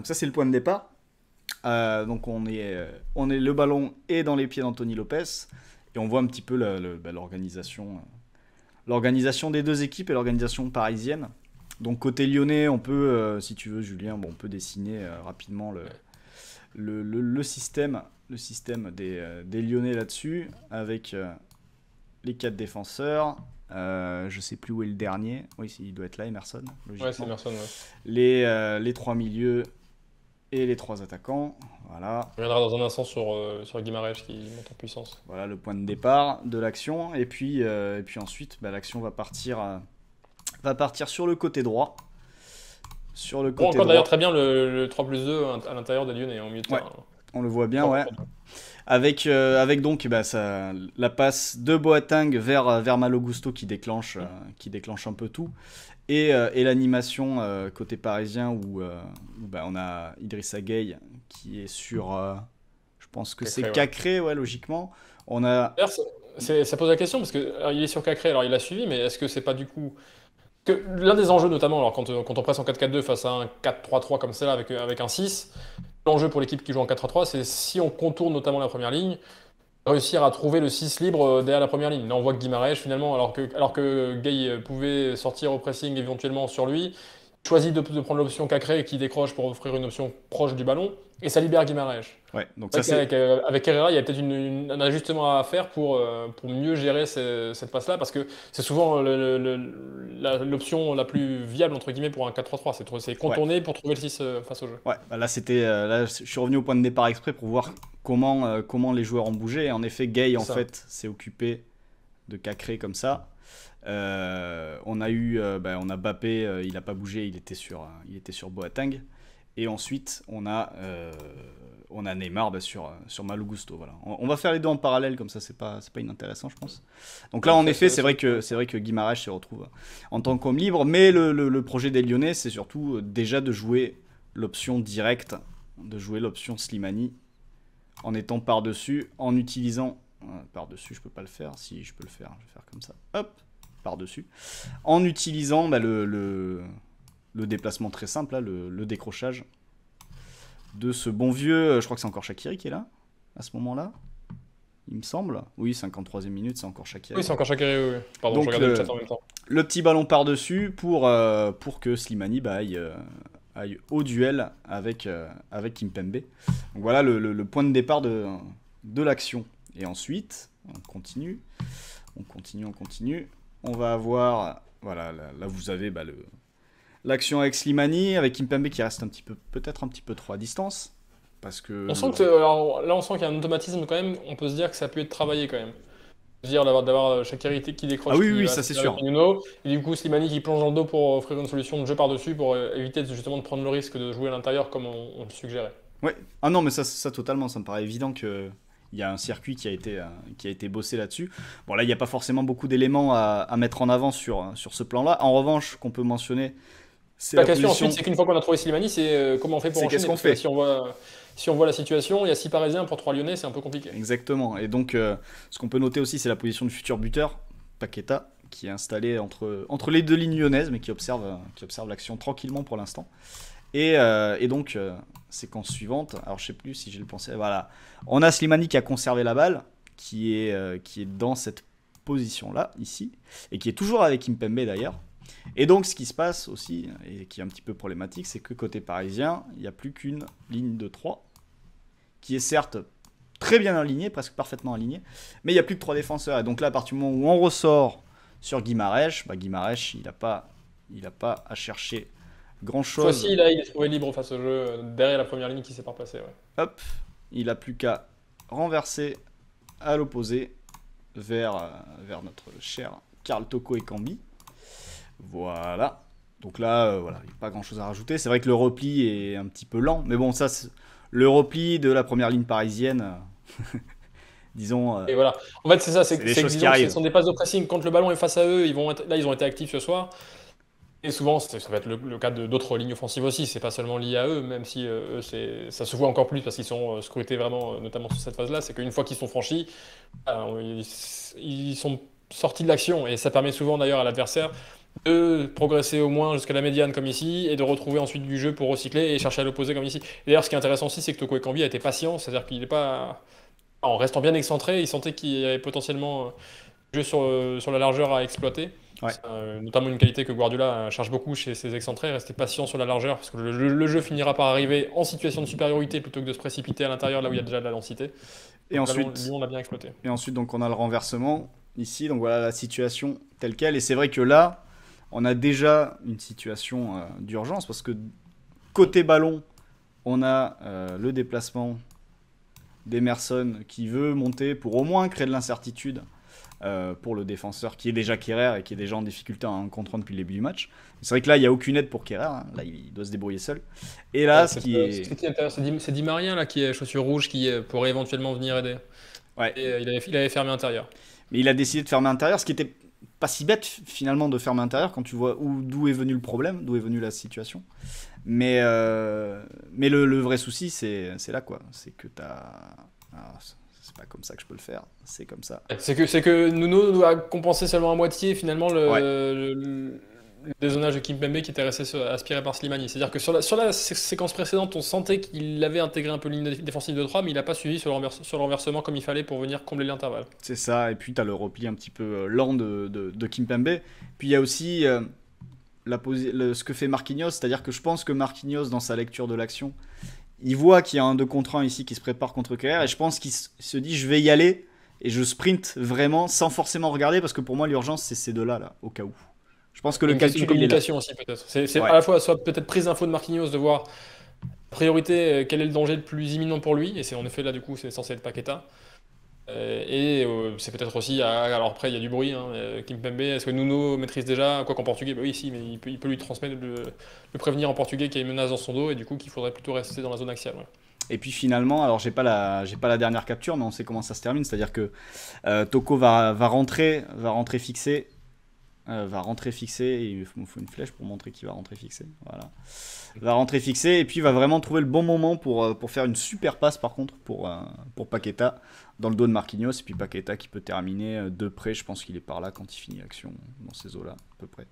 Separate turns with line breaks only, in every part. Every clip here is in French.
ça c'est le point de départ. Donc le ballon est dans les pieds d'Anthony Lopez et on voit un petit peu l'organisation des deux équipes et l'organisation parisienne. Donc côté lyonnais, on peut, si tu veux Julien, bon, on peut dessiner rapidement le système des Lyonnais là-dessus avec les 4 défenseurs. Je sais plus où est le dernier. Oui, il doit être là, Emerson,
Ouais, c'est
logiquement.
Emerson, ouais.
Les 3 milieux et les 3 attaquants. Voilà.
On reviendra dans un instant sur Guimarães qui monte en puissance.
Voilà le point de départ de l'action. Et puis ensuite, l'action va partir sur le côté droit. Sur le
Bon,
côté
encore d'ailleurs
droit.
très bien le 3+2 à l'intérieur des Lyonnais, en milieu de
Ouais,
terrain.
on le voit bien, ouais.
3-4-2.
Avec donc la passe de Boateng vers Malo Gusto qui déclenche un peu tout. Et l'animation côté parisien où on a Idrissa Gueye qui est sur. Je pense que c'est
Cacré, ouais.
Cacré, ouais, logiquement. On a.
D'ailleurs, ça pose la question, parce que alors, il est sur Cacré, alors il a suivi, mais est-ce que c'est pas du coup. Que l'un des enjeux, notamment, alors quand on presse en 4-4-2 face à un 4-3-3 comme celle-là avec un 6, l'enjeu pour l'équipe qui joue en 4-3-3, c'est si on contourne notamment la première ligne, réussir à trouver le 6 libre derrière la première ligne. Là, on voit que Guimarães, finalement, alors que Gueye pouvait sortir au pressing éventuellement sur lui, choisit de prendre l'option Cacré qui décroche pour offrir une option proche du ballon, et ça libère Guimarães.
Ouais, donc
C'est
ça
vrai
c'est.
qu'avec Herrera, il y a peut-être un ajustement à faire pour mieux gérer cette passe-là, parce que c'est souvent l'option la plus viable, entre guillemets, pour un 4-3-3. C'est
Ouais.
contourner pour trouver le 6 face au jeu.
Ouais, là je suis revenu au point de départ exprès pour voir comment les joueurs ont bougé. Et en effet, Gay
C'est
en
ça.
fait s'est occupé de Cacré comme ça. On a Bappé, il a pas bougé, il était sur Boateng. Et ensuite on a Neymar sur Malo Gusto. Voilà. On va faire les deux en parallèle comme ça, c'est pas inintéressant je pense. Donc là
Ouais,
en effet c'est vrai que Guimarães se retrouve en tant qu'homme libre, mais le projet des Lyonnais c'est surtout déjà de jouer l'option directe, de jouer l'option Slimani en étant par-dessus, en utilisant par-dessus, je peux pas le faire, si je peux le faire, je vais faire comme ça, hop, par-dessus, en utilisant le déplacement très simple, là, le décrochage de ce bon vieux, je crois que c'est encore Shaqiri qui est là, à ce moment-là, il me semble. Oui, 53e minute, c'est encore
Oui,
Shaqiri.
c'est encore Shaqiri, oui. Pardon, je
Donc
regardais le chat en même temps.
le petit ballon par-dessus pour que Slimani aille au duel avec Kimpembe. Donc voilà le point de départ de l'action. Et ensuite, on continue. On va avoir, voilà, là vous avez l'action avec Slimani, avec Kimpembe qui reste peut-être un petit peu trop à distance. Parce que
On sent que, alors, là, on sent qu'il y a un automatisme quand même. On peut se dire que ça a pu être travaillé quand même. Dire d'avoir Shaqiri qui
Ah
décroche,
oui, oui,
qui
oui,
va
ça c'est
avec
sûr.
Nuno, et du coup Slimani qui plonge dans le dos pour offrir une solution de jeu par-dessus, pour éviter justement de prendre le risque de jouer à l'intérieur comme on le suggérait.
Ouais. Ah non, mais ça totalement, ça me paraît évident que il y a un circuit qui a été bossé là-dessus. Bon, là, il n'y a pas forcément beaucoup d'éléments à mettre en avant sur ce plan-là. En revanche, qu'on peut mentionner, c'est
La
la
question ensuite,
position.
c'est qu'une fois qu'on a trouvé Slimani, c'est comment on fait pour
C'est qu'est-ce
enchaîner,
qu'on
parce que là,
fait.
si on voit la situation, il y a 6 Parisiens pour 3 Lyonnais, c'est un peu compliqué.
Exactement. Et donc, ce qu'on peut noter aussi, c'est la position du futur buteur, Paqueta, qui est installé entre les deux lignes lyonnaises, mais qui observe l'action tranquillement pour l'instant. Et donc, séquence suivante, alors je sais plus si j'ai le pensé, voilà. On a Slimani qui a conservé la balle, qui est dans cette position-là, ici, et qui est toujours avec Kimpembe d'ailleurs. Et donc, ce qui se passe aussi, et qui est un petit peu problématique, c'est que côté parisien, il n'y a plus qu'une ligne de 3, qui est certes très bien alignée, presque parfaitement alignée, mais il n'y a plus que 3 défenseurs. Et donc là, à partir du moment où on ressort sur Guimarães, Guimarães, il a pas à chercher
Cette fois-ci,
grand-chose.
il est trouvé libre face au jeu, derrière la première ligne qui s'est pas repassée. Ouais.
Hop, il a plus qu'à renverser à l'opposé vers notre cher Karl Toko Ekambi. Voilà. Donc là, voilà, il n'y a pas grand-chose à rajouter. C'est vrai que le repli est un petit peu lent, mais bon, ça, le repli de la première ligne parisienne, disons,
Et voilà. En fait, c'est ça,
c'est
c'est
des
c'est que
choses qui
disons que ce
arrivent.
sont des passes de pressing. Quand le ballon est face à eux, là, ils ont été actifs ce soir. Et souvent, ça va être le cas d'autres lignes offensives aussi. C'est pas seulement lié à eux, même si eux, ça se voit encore plus parce qu'ils sont scrutés vraiment, notamment sur cette phase-là. C'est qu'une fois qu'ils sont franchis, ils sont sortis de l'action. Et ça permet souvent d'ailleurs à l'adversaire de progresser au moins jusqu'à la médiane comme ici, et de retrouver ensuite du jeu pour recycler et chercher à l'opposé comme ici. Et d'ailleurs, ce qui est intéressant aussi, c'est que Toko Ekambi a été patient, c'est-à-dire qu'il n'est pas... En restant bien excentré, il sentait qu'il y avait potentiellement jeu sur la largeur à exploiter.
Ouais.
C'est, notamment une qualité que Guardiola cherche beaucoup chez ses excentrés, rester patient sur la largeur, parce que le jeu finira par arriver en situation de supériorité plutôt que de se précipiter à l'intérieur là où il y a déjà de la densité.
Et
Donc là,
ensuite,
Lyon l'a bien exploité.
donc on a le renversement ici, donc voilà la situation telle quelle. Et c'est vrai que là, on a déjà une situation d'urgence parce que côté ballon, on a le déplacement d'Emerson qui veut monter pour au moins créer de l'incertitude pour le défenseur qui est déjà Kerrer et qui est déjà en difficulté à 1 contre 1 depuis le début du match. C'est vrai que là, il n'y a aucune aide pour Kerrer. Hein. Là, il doit se débrouiller seul. Et là, ce qui est...
C'est Di Maria là, qui est chaussure rouge qui pourrait éventuellement venir aider.
Ouais.
Et il avait fermé intérieur.
Mais il a décidé de fermer intérieur, ce qui était pas si bête finalement de fermer intérieur quand tu vois d'où est venu le problème, d'où est venue la situation. Mais le vrai souci, c'est là quoi. C'est que t'as... Alors, c'est pas comme ça que je peux le faire, c'est comme ça.
C'est que Nuno a compensé seulement à moitié finalement
Ouais.
le dézonage de Kimpembe qui était resté aspiré par Slimani. C'est-à-dire que sur la séquence précédente, on sentait qu'il avait intégré un peu l'ligne défensive de 3, mais il n'a pas suivi sur le renversement comme il fallait pour venir combler l'intervalle.
C'est ça, et puis t'as le repli un petit peu lent de Kimpembe. Puis il y a aussi ce que fait Marquinhos, c'est-à-dire que je pense que Marquinhos, dans sa lecture de l'action, il voit qu'il y a un 2 contre 1 ici qui se prépare contre Kerrer, et je pense qu'il se dit je vais y aller, et je sprint vraiment sans forcément regarder, parce que pour moi l'urgence c'est ces deux-là, là, au cas où. Je pense que le
Une
calcul il est là.
communication aussi peut-être. C'est
Ouais.
à la fois soit peut-être prise d'info de Marquinhos de voir priorité quel est le danger le plus imminent pour lui, et c'est en effet là du coup c'est censé être Paqueta. C'est peut-être aussi, alors après il y a du bruit, hein, Kimpembe, est-ce que Nuno maîtrise déjà, quoi qu'en portugais, bah oui si, mais il peut lui transmettre, le prévenir en portugais qu'il y a une menace dans son dos, et du coup qu'il faudrait plutôt rester dans la zone axiale. Ouais.
Et puis finalement, alors j'ai pas la dernière capture, mais on sait comment ça se termine, c'est-à-dire que Toko va rentrer fixé. Va rentrer fixé, et il me faut une flèche pour montrer qu'il va rentrer fixé. Voilà. Va rentrer fixé, et puis il va vraiment trouver le bon moment pour faire une super passe par contre pour Paqueta dans le dos de Marquinhos. Et puis Paqueta qui peut terminer de près, je pense qu'il est par là quand il finit l'action, dans ces eaux-là, à peu près.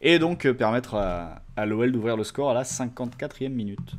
Et donc permettre à l'OL d'ouvrir le score à la 54e minute.